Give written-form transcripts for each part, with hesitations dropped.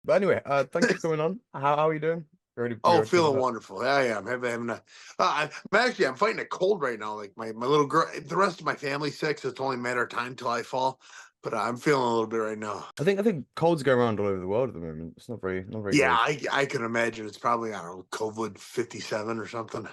But anyway, thanks for coming on. How are you doing? You Oh, already covered feeling that. wonderful. Yeah, yeah. I'm fighting a cold right now. Like my little girl, the rest of my family's sick, so it's only a matter of time till I fall. But I'm feeling a little bit right now. I think colds go around all over the world at the moment. It's not very Yeah, good. I can imagine it's probably, I don't know, COVID 57 or something.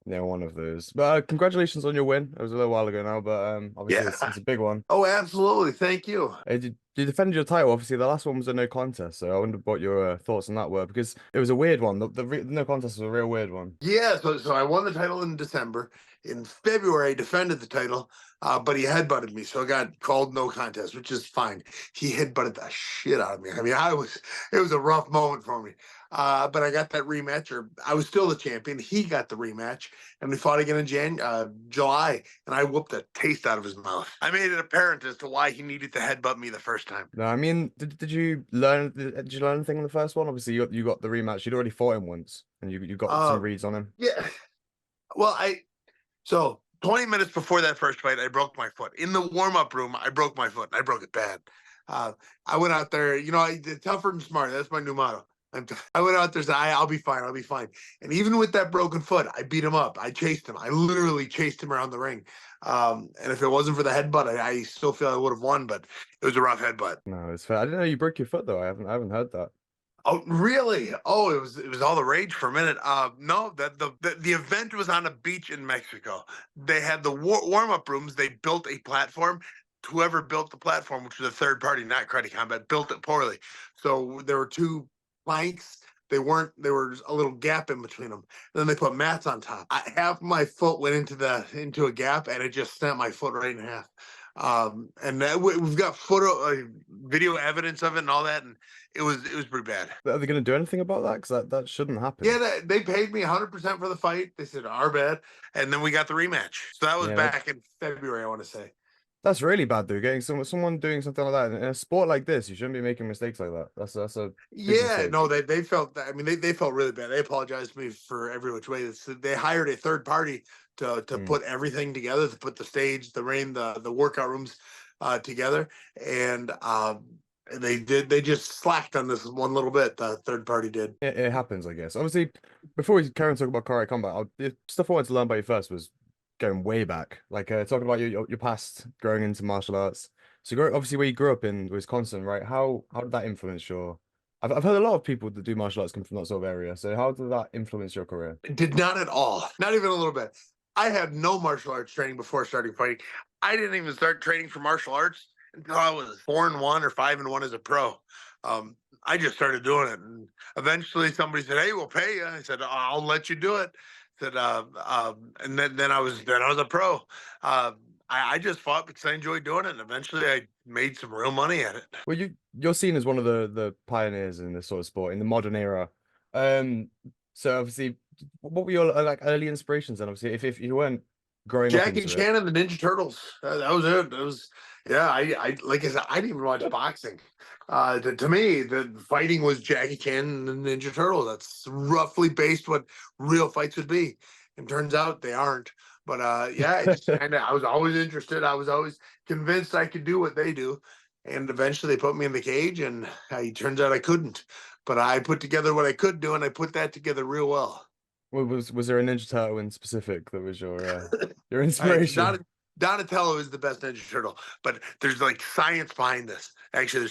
Yeah, one of those. But congratulations on your win. It was a little while ago now, but obviously Yeah. it's a big one. Oh, absolutely. Thank you. You defended your title. Obviously, the last one was a no contest, so I wondered what your thoughts on that were because it was a weird one. The no contest was a real weird one. Yeah, so I won the title in December. In February, I defended the title, but he headbutted me, so I got called no contest, which is fine. He headbutted the shit out of me. I mean, it was a rough moment for me. But I got that rematch, or I was still the champion. He got the rematch, and we fought again in July, and I whooped the taste out of his mouth. I made it apparent as to why he needed to headbutt me the first time. No, I mean, did you learn anything on the first one? Obviously, you got the rematch. You'd already fought him once, and you got some Uh, reads on him. yeah. Well, so 20 minutes before that first fight, I broke my foot. In the warm-up room, I broke my foot, and I broke it bad. I went out there, tougher and smarter. That's my new motto. I went out there and said, I'll be fine. I'll be fine. And even with that broken foot, I beat him up. I chased him. I literally chased him around the ring. And if it wasn't for the headbutt, I still feel I would have won, but it was a rough headbutt. No, it's fair. I didn't know you broke your foot though. I haven't heard that. Oh, really? Oh, it was all the rage for a minute. No, the event was on a beach in Mexico. They had the warm up rooms. They built a platform. Whoever built the platform, which was a third party, not Karate Combat, built it poorly. So there were two planks. They weren't. There was a little gap in between them. And then they put mats on top. Half my foot went into a gap, and it just snapped my foot right in half. And we've got video evidence of it and all that, and it was pretty bad. Are they going to do anything about that? Because that shouldn't happen. Yeah, they paid me 100% for the fight. They said, our bad. And then we got the rematch. So that was Yeah, back in February, I want to say. that's really bad though. Getting someone doing something like that in a sport like this, you shouldn't be making mistakes like that. That's a big Yeah, mistake. no, they felt that. I mean, they felt really bad. They apologized to me for every which way. They hired a third party to Mm. put everything together, to put the stage, the ring, the workout rooms together. And they just slacked on this one little bit. The third party did. It happens, I guess. Obviously, before we carry on talking about karate combat, the stuff I wanted to learn about you first was going way back, like talking about your past growing into martial arts. So, obviously, where you grew up in Wisconsin, right? How did that influence your? I've heard a lot of people that do martial arts come from that sort of area. So, how did that influence your career? Did not at all. Not even a little bit. I had no martial arts training before starting fighting. I didn't even start training for martial arts until I was 4-1 or 5-1 as a pro. I just started doing it, and eventually somebody said, "Hey, we'll pay you." I said, "I'll let you do it." Said, and then I was a pro. I just fought because I enjoyed doing it, and eventually I made some real money at it. Well, you're seen as one of the pioneers in this sort of sport in the modern era. Um, so obviously, what were your like early inspirations? And obviously, if you weren't growing up Jackie into it, Chan and the Ninja Turtles. That was it. It was, yeah. I like I said, I didn't even watch boxing. To me, the fighting was Jackie Chan and the Ninja Turtles. That's roughly based what real fights would be. And turns out they aren't. But yeah, it just kind of. I was always interested. I was always convinced I could do what they do. And eventually, they put me in the cage, and it turns out I couldn't. But I put together what I could do, and I put that together real well. was there a Ninja Turtle in specific that was your All right, so inspiration? Donatello is the best Ninja Turtle, but there's like science behind this. Actually,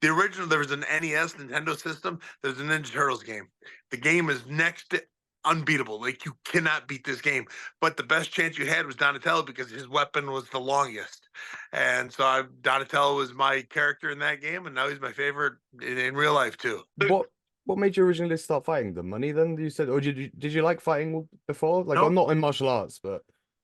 there was an NES Nintendo system. There's a Ninja Turtles game. The game is next to unbeatable. Like you cannot beat this game. But the best chance you had was Donatello because his weapon was the longest. And so Donatello was my character in that game, and now he's my favorite in real life too. What made you originally start fighting? The money then you said, or did you like fighting before? Like I'm Nope. not in martial arts, but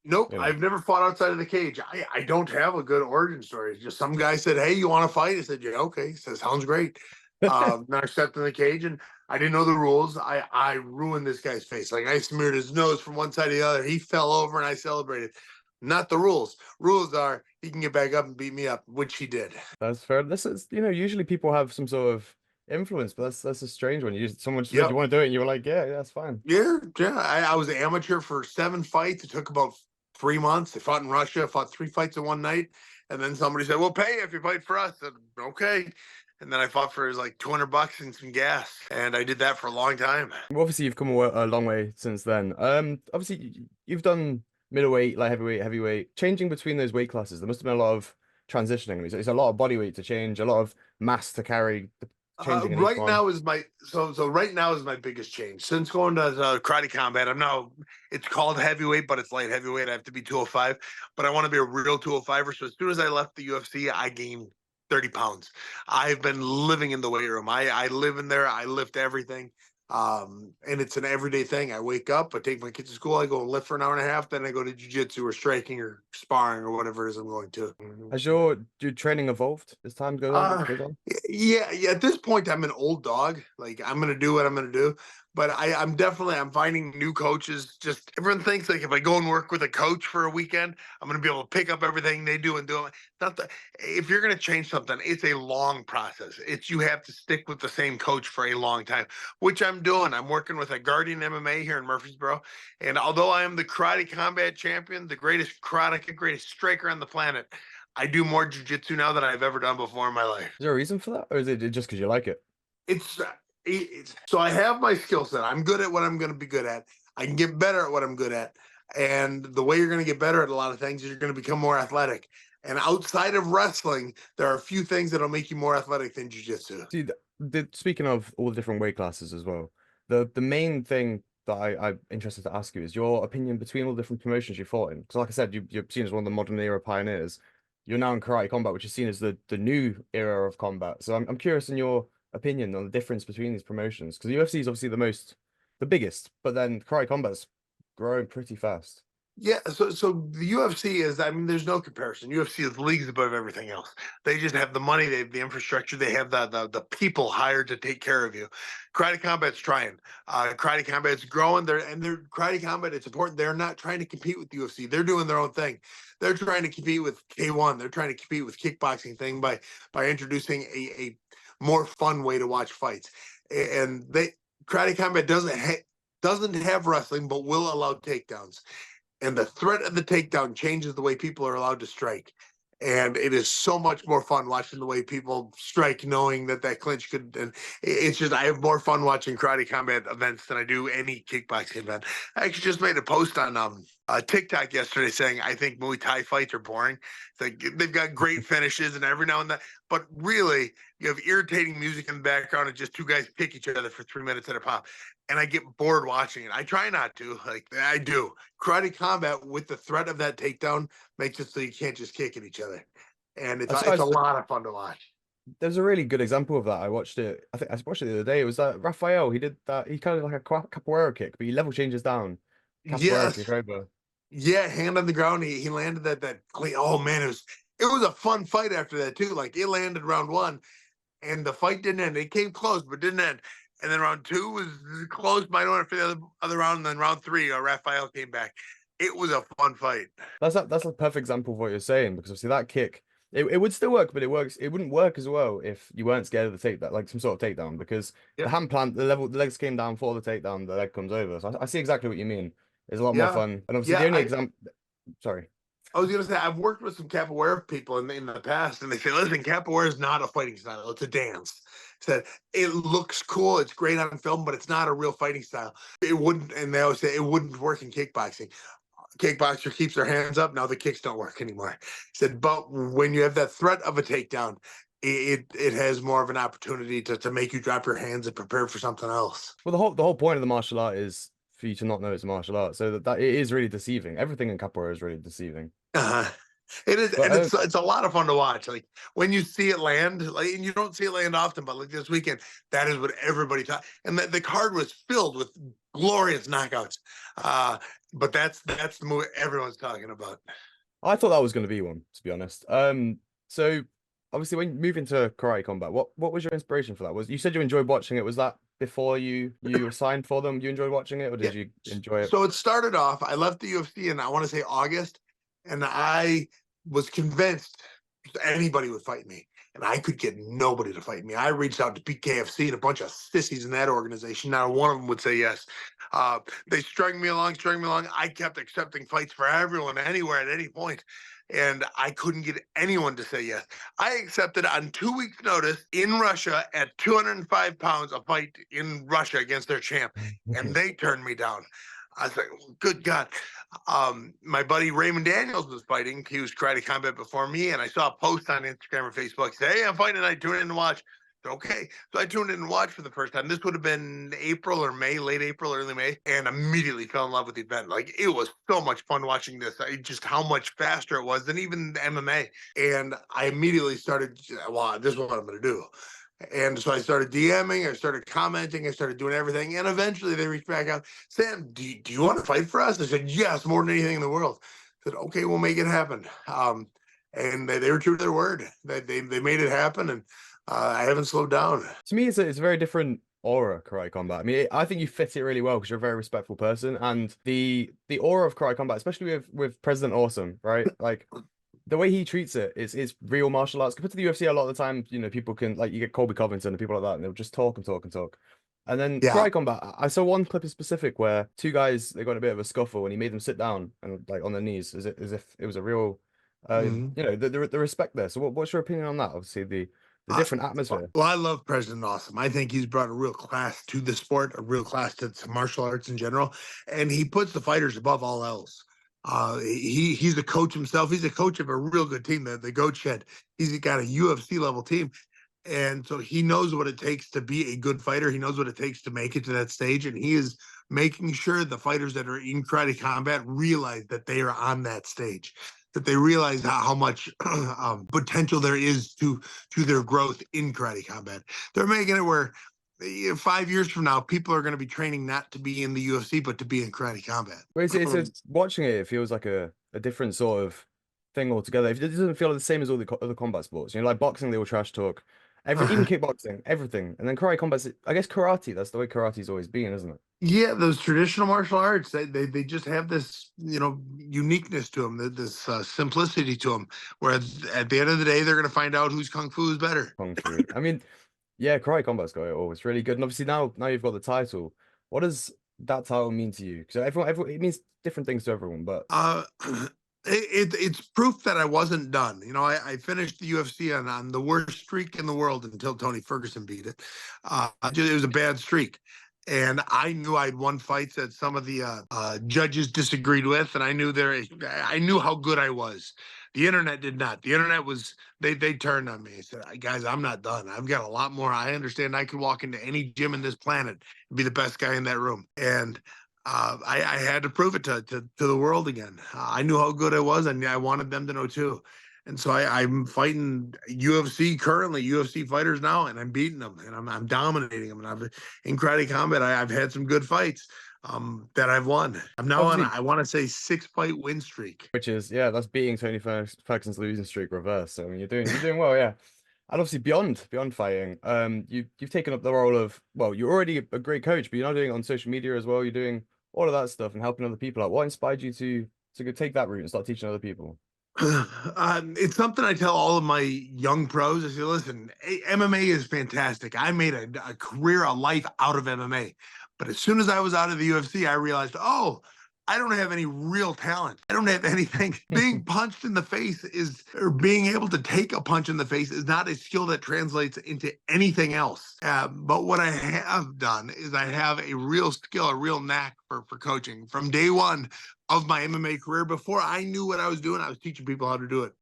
Nope, you know. I've never fought outside of the cage. I don't have a good origin story. Just some guy said, "Hey, you want to fight?" I said, "Yeah, okay." He said, "Sounds great." Then I stepped in the cage, and I didn't know the rules. I ruined this guy's face. Like I smeared his nose from one side to the other. He fell over, and I celebrated. Not the rules. Rules are he can get back up and beat me up, which he did. That's fair. This is, usually people have some sort of influence, but that's a strange one. Someone just said you Yep. want to do it, and you were like, yeah, that's fine. Yeah. I was an amateur for 7 fights. It took about 3 months. I fought in Russia, fought 3 fights in one night. And then somebody said, "We'll pay you if you fight for us." I said, "Okay." and then I fought for like $200 and some gas, and I did that for a long time. Well, obviously, you've come a long way since then. Obviously, you've done middleweight, light heavyweight, heavyweight. Changing between those weight classes, there must have been a lot of transitioning. It's a lot of body weight to change, a lot of mass to carry, changing in each Right one. now is my so right now is my biggest change since going to karate combat. I'm now, it's called heavyweight, but it's light heavyweight. I have to be 205, but I want to be a real 205er. So as soon as I left the UFC, I gained 30 pounds. I've been living in the weight room. I live in there. I lift everything. And it's an everyday thing. I wake up, I take my kids to school, I go and lift for an hour and a half, then I go to jiu-jitsu or striking or sparring or whatever it is I'm going to. Has your training evolved as time goes on? Yeah. At this point, I'm an old dog. Like, I'm gonna do what I'm gonna do. But I'm finding new coaches. Just everyone thinks like if I go and work with a coach for a weekend, I'm gonna be able to pick up everything they do and do it. Not that if you're gonna change something, it's a long process. It's you have to stick with the same coach for a long time, which I'm doing. I'm working with a Guardian MMA here in Murfreesboro, and although I am the karate combat champion, the greatest karate, greatest striker on the planet, I do more jujitsu now than I've ever done before in my life. Is there a reason for that, or is it just because you like it? It's so I have my skill set. I'm good at what I'm going to be good at. I can get better at what I'm good at. And the way you're going to get better at a lot of things is you're going to become more athletic. And outside of wrestling, there are a few things that'll make you more athletic than jiu-jitsu. See, speaking of all the different weight classes as well, the main thing that I'm interested to ask you is your opinion between all the different promotions you fought in. Because like I said, you're seen as one of the modern era pioneers. You're now in karate combat, which is seen as the new era of combat. So I'm curious in your opinion on the difference between these promotions, because the UFC is obviously the biggest, but then karate combat's growing pretty fast. Yeah, so the UFC is, I mean, there's no comparison. UFC is leagues above everything else. They just have the money, they have the infrastructure, they have the people hired to take care of you. Karate Combat's trying. Karate Combat's growing. They're karate combat, it's important. They're not trying to compete with the UFC. They're doing their own thing. They're trying to compete with K1. They're trying to compete with kickboxing thing by introducing a more fun way to watch fights. And karate combat doesn't have wrestling, but will allow takedowns. And the threat of the takedown changes the way people are allowed to strike. And it is so much more fun watching the way people strike, knowing that clinch could. And it's just, I have more fun watching karate combat events than I do any kickboxing event. I actually just made a post on TikTok yesterday saying I think Muay Thai fights are boring. It's like they've got great finishes and every now and then, but really you have irritating music in the background and just two guys kick each other for 3 minutes at a pop. And I get bored watching it. I try not to, like I do. Karate combat with the threat of that takedown makes it so you can't just kick at each other. And it's a lot of fun to watch. There's a really good example of that. I watched it. I think I watched it the other day. It was that Raphael. He did that. He kind of like a capoeira kick, but he level changes down. Capoeira kick over. Yeah, hand on the ground. He landed that clean. Oh man, it was a fun fight after that too. Like it landed round one, and the fight didn't end. It came close, but didn't end. And then round two was close by one for the other round. And then round three, Raphael came back. It was a fun fight. That's a perfect example of what you're saying, because obviously that kick, it would still work, but it wouldn't work as well if you weren't scared of the takedown, like some sort of takedown, because the hand plant, the legs came down for the takedown, the leg comes over. So I see exactly what you mean. It's a lot more fun. And obviously the only example, sorry. I was gonna say I've worked with some capoeira people in the past, and they say, "Listen, capoeira is not a fighting style; it's a dance." Said it looks cool, it's great on film, but it's not a real fighting style. It wouldn't, and they always say it wouldn't work in kickboxing. Kickboxer keeps their hands up. Now the kicks don't work anymore. Said, but when you have that threat of a takedown, it has more of an opportunity to make you drop your hands and prepare for something else. Well, the whole point of the martial art is for you to not know it's a martial art, so that it is really deceiving. Everything in capoeira is really deceiving. It is, but, and it's a lot of fun to watch. Like when you see it land, like, and you don't see it land often, but like this weekend, that is what everybody thought. And the card was filled with glorious knockouts. But that's the movie everyone's talking about. I thought that was going to be one, to be honest. So obviously when you move into karate combat, what was your inspiration for that? You said you enjoyed watching it. Was that before you were signed for them? You enjoyed watching it, or did you enjoy it? So it started off, I left the UFC in, I want to say August, and I was convinced anybody would fight me, and I could get nobody to fight me. I reached out to PKFC and a bunch of sissies in that organization. Not one of them would say yes. They strung me along, strung me along. I kept accepting fights for everyone, anywhere, at any point, and I couldn't get anyone to say yes. I accepted on 2 weeks' notice in Russia at 205 pounds a fight in Russia against their champ, and they turned me down. I was like, well, good God. My buddy Raymond Daniels was fighting. He was karate combat before me, and I saw a post on Instagram or Facebook say, hey, I'm fighting tonight. Tune in to watch. Okay. So I tuned in and watched for the first time. This would have been April or May, late April, early May, and immediately fell in love with the event. Like, it was so much fun watching this. Just how much faster it was than even the MMA. And I immediately started, well, this is what I'm going to do. And so I started DMing, I started commenting, I started doing everything. And eventually they reached back out, Sam, do you want to fight for us? I said, yes, more than anything in the world. I said, okay, we'll make it happen. And they were true to their word. They made it happen. And I haven't slowed down. To me, it's a very different aura, karate combat. I mean, I think you fit it really well because you're a very respectful person, and the aura of karate combat, especially with President Awesome, right? Like the way he treats it is real martial arts. Compared to the UFC, a lot of the time, you know, people can, like, you get Colby Covington and people like that, and they'll just talk and talk and talk. And then Yeah. karate combat, I saw one clip in specific where two guys, they got in a bit of a scuffle and he made them sit down and like on their knees as if it was a real you know, the respect there. So what's your opinion on that? Obviously the different atmosphere. Well, I love President Awesome. I think he's brought a real class to the sport, a real class to martial arts in general, and he puts the fighters above all else. He's a coach himself. He's a coach of a real good team, the Goat Shed. He's got a UFC level team, and so he knows what it takes to be a good fighter. He knows what it takes to make it to that stage, and he is making sure the fighters that are in karate combat realize that they are on that stage, that they realize how much potential there is to their growth in karate combat. They're making it where 5 years from now, people are going to be training not to be in the UFC, but to be in karate combat. Well, it's watching it feels like a different sort of thing altogether. It doesn't feel the same as all the other combat sports. You know, like boxing, they all trash talk. Even kickboxing, everything. And then karate combat, I guess karate, that's the way karate's always been, isn't it? Yeah, those traditional martial arts, they just have this, you know, uniqueness to them, this simplicity to them, where at the end of the day, they're going to find out whose kung fu is better. Kung fu. I mean, yeah, karate combat's got it all. It's really good. And obviously now you've got the title. What does that title mean to you? Because everyone, it means different things to everyone, but it's proof that I wasn't done. You know, I finished the UFC on the worst streak in the world until Tony Ferguson beat it. It was a bad streak. And I knew I'd won fights that some of the judges disagreed with, and I knew how good I was. The internet did not. The internet was they turned on me. I said, guys, I'm not done. I've got a lot more. I understand I could walk into any gym in this planet and be the best guy in that room. And I had to prove it to the world again. I knew how good I was, and I wanted them to know too. And so I'm fighting UFC currently, UFC fighters now, and I'm beating them, and I'm dominating them. And in karate combat, I've had some good fights that I've won. I'm now on, I want to say, 6-fight win streak. Which is, yeah, that's beating Tony Ferguson's losing streak reverse. So I mean, you're doing well, yeah. And obviously beyond fighting, you've taken up the role of, well, you're already a great coach, but you're now doing it on social media as well. You're doing all of that stuff and helping other people out. What inspired you to go take that route and start teaching other people? It's something I tell all of my young pros. I say, listen, MMA is fantastic. I made a career, a life out of MMA. But as soon as I was out of the UFC, I realized, oh, I don't have any real talent. I don't have anything. Being punched in the face or being able to take a punch in the face is not a skill that translates into anything else. But what I have done is I have a real skill, a real knack for coaching. From day one of my MMA career, before I knew what I was doing, I was teaching people how to do it.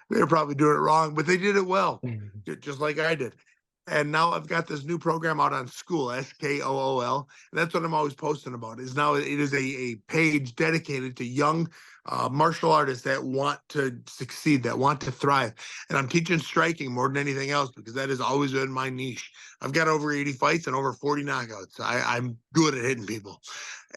They were probably doing it wrong, but they did it well, just like I did. And now I've got this new program out on School, SKOOL. And that's what I'm always posting about. Is now it is a page dedicated to young martial artists that want to succeed, that want to thrive. And I'm teaching striking more than anything else because that has always been my niche. I've got over 80 fights and over 40 knockouts. I'm good at hitting people.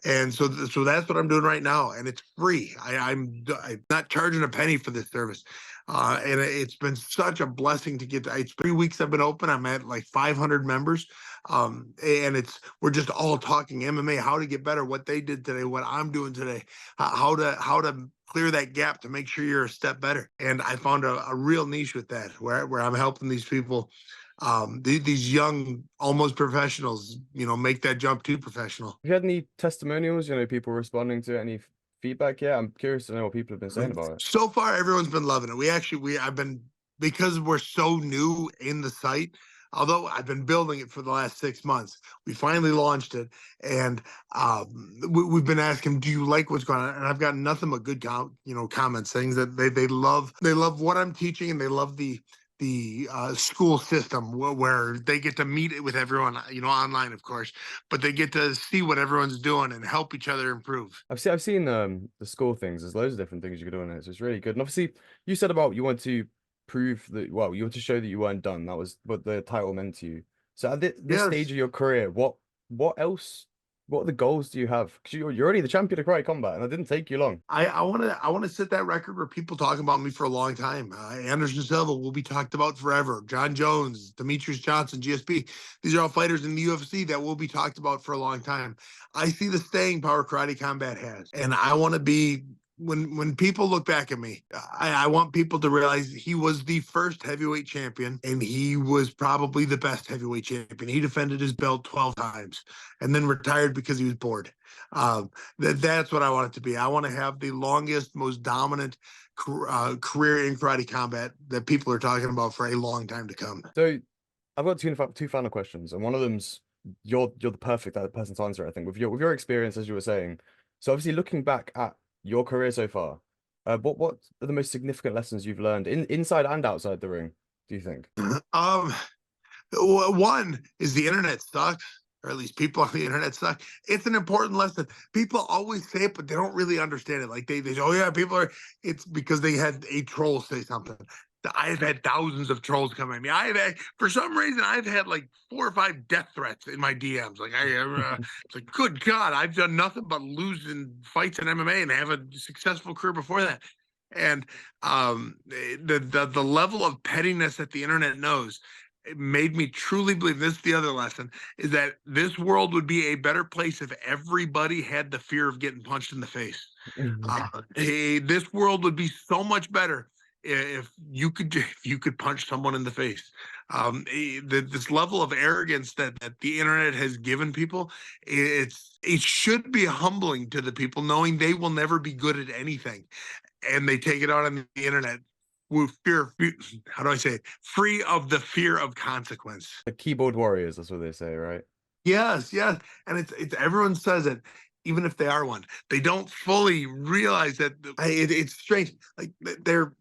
And so that's what I'm doing right now. And it's free. I'm not charging a penny for this service. And it's been such a blessing to get. It's 3 weeks I've been open. I'm at like 500 members, and we're just all talking MMA, how to get better, what they did today, what I'm doing today, how to clear that gap to make sure you're a step better. And I found a real niche with that, where I'm helping these people these young, almost professionals, make that jump to professional. Have you had any testimonials, people responding to any feedback yet? I'm curious to know what people have been saying about it. So far, everyone's been loving it. I've been, because we're so new in the site, although I've been building it for the last 6 months, we finally launched it, and we've been asking, "Do you like what's going on?" And I've gotten nothing but good, comments, saying that they love what I'm teaching, and they love the school system where they get to meet with everyone, online, of course, but they get to see what everyone's doing and help each other improve. I've seen the school things. There's loads of different things you can do in it, so it's really good. And obviously, you said about you want to prove that, well, you want to show that you weren't done. That was what the title meant to you. So at this stage of your career, what else? What other goals do you have? Because you're already the champion of karate combat, and it didn't take you long. I want to set that record where people talk about me for a long time. Anderson Silva will be talked about forever. John Jones, Demetrius Johnson, GSP. These are all fighters in the UFC that will be talked about for a long time. I see the staying power karate combat has, and I want to be. When people look back at me, I want people to realize he was the first heavyweight champion, and he was probably the best heavyweight champion. He defended his belt 12 times and then retired because he was bored. That's what I want it to be. I want to have the longest, most dominant career in karate combat that people are talking about for a long time to come. So I've got two final questions, and one of them's you're the perfect person to answer, I think, with your experience, as you were saying. So obviously, looking back at your career so far, what are the most significant lessons you've learned inside and outside the ring, do you think? One is the internet sucks, or at least people on the internet suck. It's an important lesson. People always say it, but they don't really understand it. Like they say, "Oh yeah, people are." It's because they had a troll say something. I've had thousands of trolls come at me. For some reason, I've had like 4 or 5 death threats in my DMs. Like it's like, good God, I've done nothing but lose in fights in MMA and have a successful career before that. And the level of pettiness that the internet knows, it made me truly believe, this is the other lesson, is that this world would be a better place if everybody had the fear of getting punched in the face. This world would be so much better if you could punch someone in the face. This level of arrogance that the internet has given people, it should be humbling to the people, knowing they will never be good at anything, and they take it out on the internet with fear. How do I say it? Free of the fear of consequence. The keyboard warriors, that's what they say, right? Yes, and it's everyone says it, even if they are one. They don't fully realize that it's strange. Like they're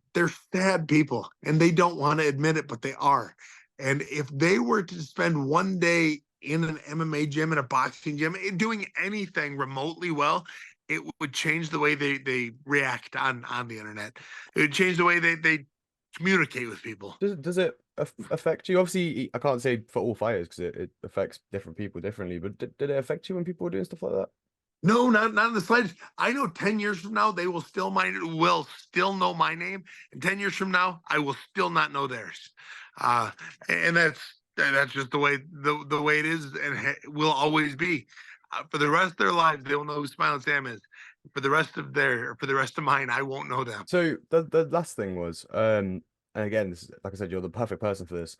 sad people, and they don't want to admit it, but they are. And if they were to spend one day in an MMA gym, in a boxing gym, doing anything remotely well, it would change the way they react on the internet. It would change the way they communicate with people. Does it affect you? Obviously, I can't say for all fighters because it affects different people differently, but did it affect you when people were doing stuff like that? No, not in the slightest. I know 10 years from now, they will still know my name. And 10 years from now, I will still not know theirs. And that's just the way it is, and will always be. For the rest of their lives, they will know who Smilin Sam is. For the rest of mine, I won't know them. So the last thing was, and again, this is, like I said, you're the perfect person for this.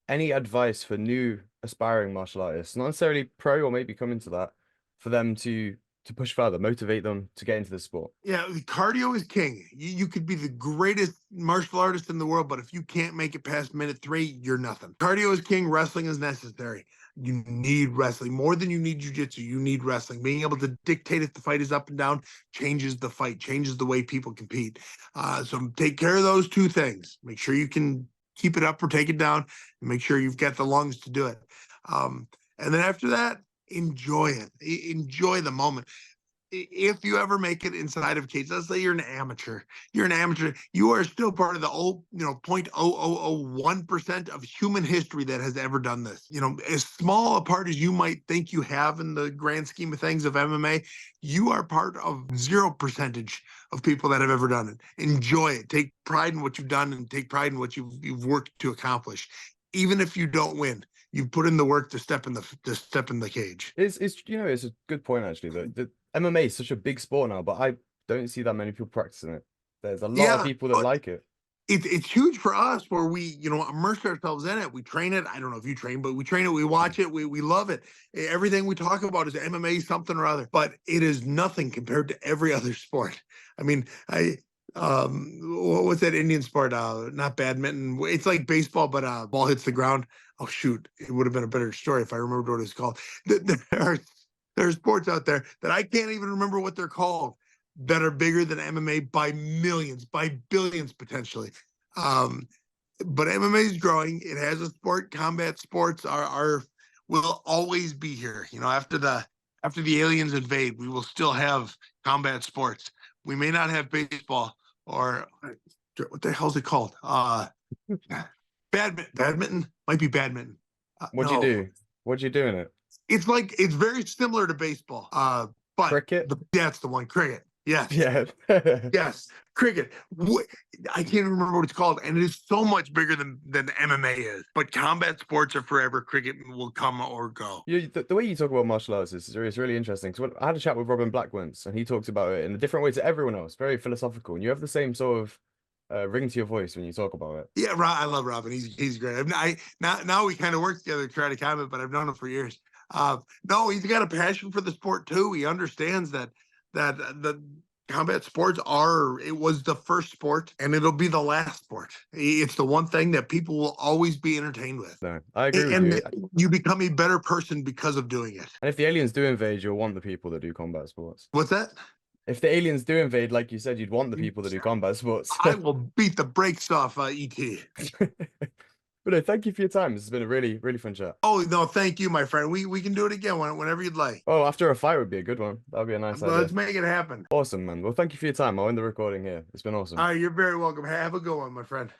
Any advice for new aspiring martial artists, not necessarily pro or maybe come into that, for them to push further, motivate them to get into the sport? Yeah, cardio is king. You could be the greatest martial artist in the world, but if you can't make it past minute 3, you're nothing. Cardio is king. Wrestling is necessary. You need wrestling more than you need jiu-jitsu. You need wrestling. Being able to dictate if the fight is up and down changes the fight, changes the way people compete. So take care of those 2 things. Make sure you can keep it up or take it down, and make sure you've got the lungs to do it. And then after that, enjoy it. Enjoy the moment. If you ever make it inside of a cage, let's say you're an amateur. You are still part of the 0.0001% of human history that has ever done this. As small a part as you might think you have in the grand scheme of things of MMA, you are part of 0% of people that have ever done it. Enjoy it. Take pride in what you've done, and take pride in what you've worked to accomplish. Even if you don't win, you put in the work to step in the cage. It's a good point actually. The MMA is such a big sport now, but I don't see that many people practicing it. There's a lot of people that like it. it's huge for us where we, immerse ourselves in it. We train it. I don't know if you train, but we train it. We watch it. We love it. Everything we talk about is MMA something or other, but it is nothing compared to every other sport. I mean, what's that Indian sport? Not badminton. It's like baseball, but ball hits the ground. Oh shoot! It would have been a better story if I remembered what it's called. There are sports out there that I can't even remember what they're called that are bigger than MMA by millions, by billions potentially. But MMA is growing. It has a sport. Combat sports will always be here. After the aliens invade, we will still have combat sports. We may not have baseball or what the hell is it called? Badminton might be badminton. What'd you do? What'd you do in it? It's very similar to baseball. But cricket? That's the one. Cricket. Yes. Yeah. Yes. Cricket. I can't remember what it's called, and it is so much bigger than MMA is. But combat sports are forever. Cricket will come or go. The way you talk about martial arts is really interesting. Because I had a chat with Robin Black once, and he talked about it in a different way to everyone else. Very philosophical, and you have the same sort of ring to your voice when you talk about it. Yeah, I love Robin. He's great. Now we kind of work together to try to comment, but I've known him for years. No, he's got a passion for the sport too. He understands that the combat sports it was the first sport and it'll be the last sport. It's the one thing that people will always be entertained with. No, I agree with you. You become a better person because of doing it. And if the aliens do invade, you'll want the people that do combat sports. What's that? If the aliens do invade, like you said, you'd want the people that do combat sports. I will beat the brakes off ET. But no, thank you for your time. This has been a really, really fun chat. Oh, no, thank you, my friend. We can do it again whenever you'd like. Oh, after a fight would be a good one. That would be a nice idea. Let's make it happen. Awesome, man. Well, thank you for your time. I'll end the recording here. It's been awesome. All right, you're very welcome. Have a good one, my friend.